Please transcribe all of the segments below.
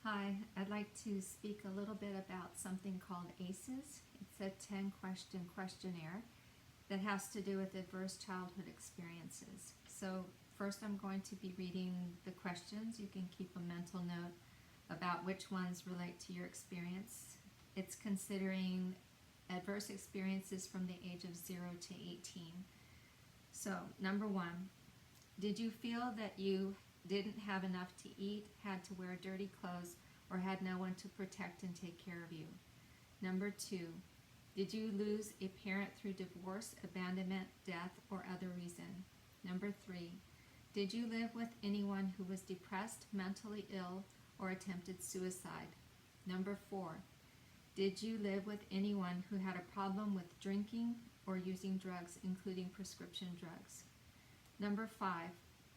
Hi, I'd like to speak a little bit about something called ACEs. It's a 10-question questionnaire that has to do with adverse childhood experiences. So first I'm going to be reading the questions. You can keep a mental note about which ones relate to your experience. It's considering adverse experiences from the age of 0 to 18. So number 1, did you feel that you didn't have enough to eat, had to wear dirty clothes, or had no one to protect and take care of you? Number 2, did you lose a parent through divorce, abandonment, death, or other reason? Number 3, did you live with anyone who was depressed, mentally ill, or attempted suicide? Number 4, did you live with anyone who had a problem with drinking or using drugs, including prescription drugs? Number 5,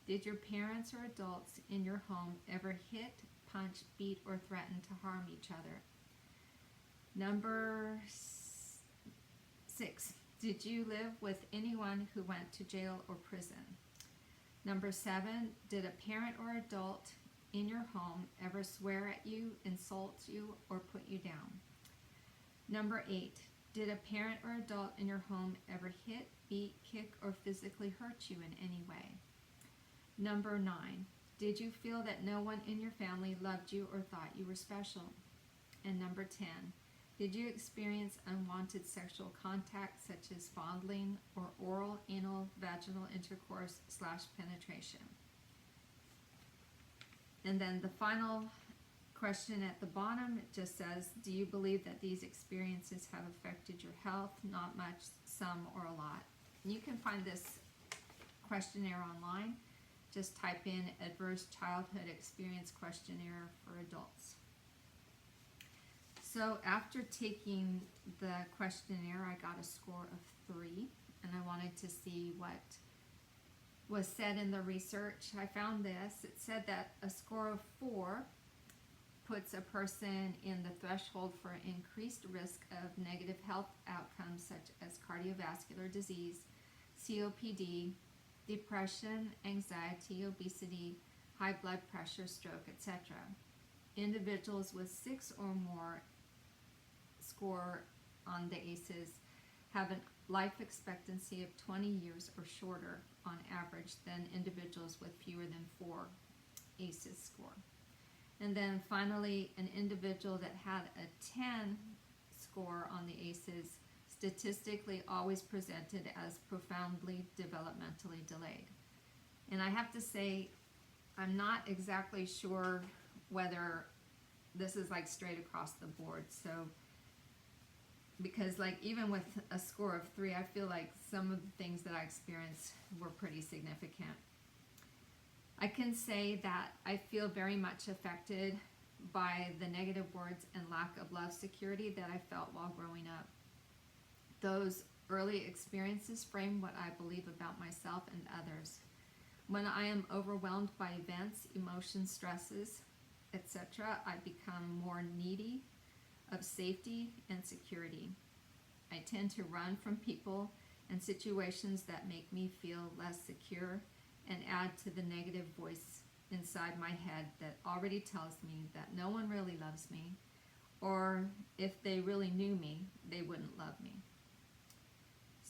did your parents or adults in your home ever hit, punch, beat, or threaten to harm each other? Number 6, did you live with anyone who went to jail or prison? Number 7, did a parent or adult in your home ever swear at you, insult you, or put you down? Number 8, did a parent or adult in your home ever hit, beat, kick, or physically hurt you in any way? Number 9, did you feel that no one in your family loved you or thought you were special? And number 10, did you experience unwanted sexual contact such as fondling or oral, anal, vaginal intercourse / penetration? And then the final question at the bottom, it just says, do you believe that these experiences have affected your health? Not much, some, or a lot. And you can find this questionnaire online. Just type in Adverse Childhood Experience Questionnaire for Adults. So after taking the questionnaire, I got a score of 3, and I wanted to see what was said in the research. I found this. It said that a score of 4 puts a person in the threshold for increased risk of negative health outcomes such as cardiovascular disease, COPD, depression, anxiety, obesity, high blood pressure, stroke, etc. Individuals with 6 or more score on the ACEs have a life expectancy of 20 years or shorter on average than individuals with fewer than 4 ACEs score. And then finally, an individual that had a 10 score on the ACEs statistically always presented as profoundly developmentally delayed. And I have to say, I'm not exactly sure whether this is like straight across the board. So, because like even with a score of 3, I feel like some of the things that I experienced were pretty significant. I can say that I feel very much affected by the negative words and lack of love security that I felt while growing up. Those early experiences frame what I believe about myself and others. When I am overwhelmed by events, emotions, stresses, etc., I become more needy of safety and security. I tend to run from people and situations that make me feel less secure and add to the negative voice inside my head that already tells me that no one really loves me, or if they really knew me, they wouldn't love me.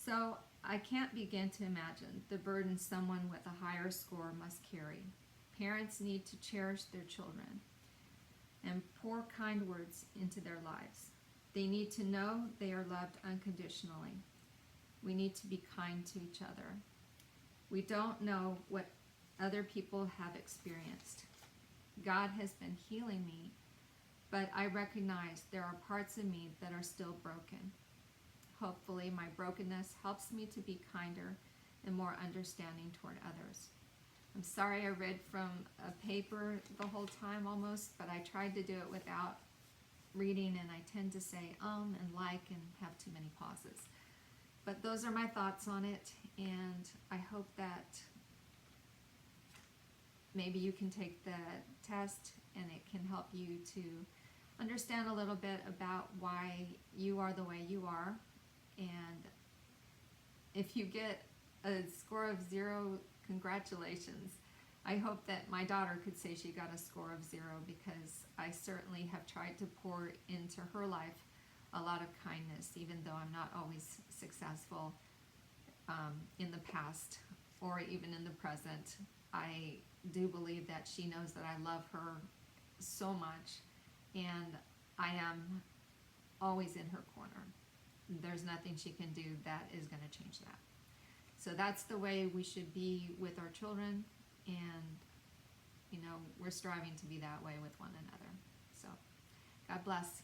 So I can't begin to imagine the burden someone with a higher score must carry. Parents need to cherish their children and pour kind words into their lives. They need to know they are loved unconditionally. We need to be kind to each other. We don't know what other people have experienced. God has been healing me, but I recognize there are parts of me that are still broken. Hopefully, my brokenness helps me to be kinder and more understanding toward others. I'm sorry I read from a paper the whole time almost, but I tried to do it without reading, and I tend to say and like and have too many pauses. But those are my thoughts on it, and I hope that maybe you can take the test and it can help you to understand a little bit about why you are the way you are. And if you get a score of 0, congratulations. I hope that my daughter could say she got a score of 0, because I certainly have tried to pour into her life a lot of kindness, even though I'm not always successful in the past or even in the present. I do believe that she knows that I love her so much, and I am always in her corner. There's nothing she can do that is going to change that. So that's the way we should be with our children, and we're striving to be that way with one another. So God bless.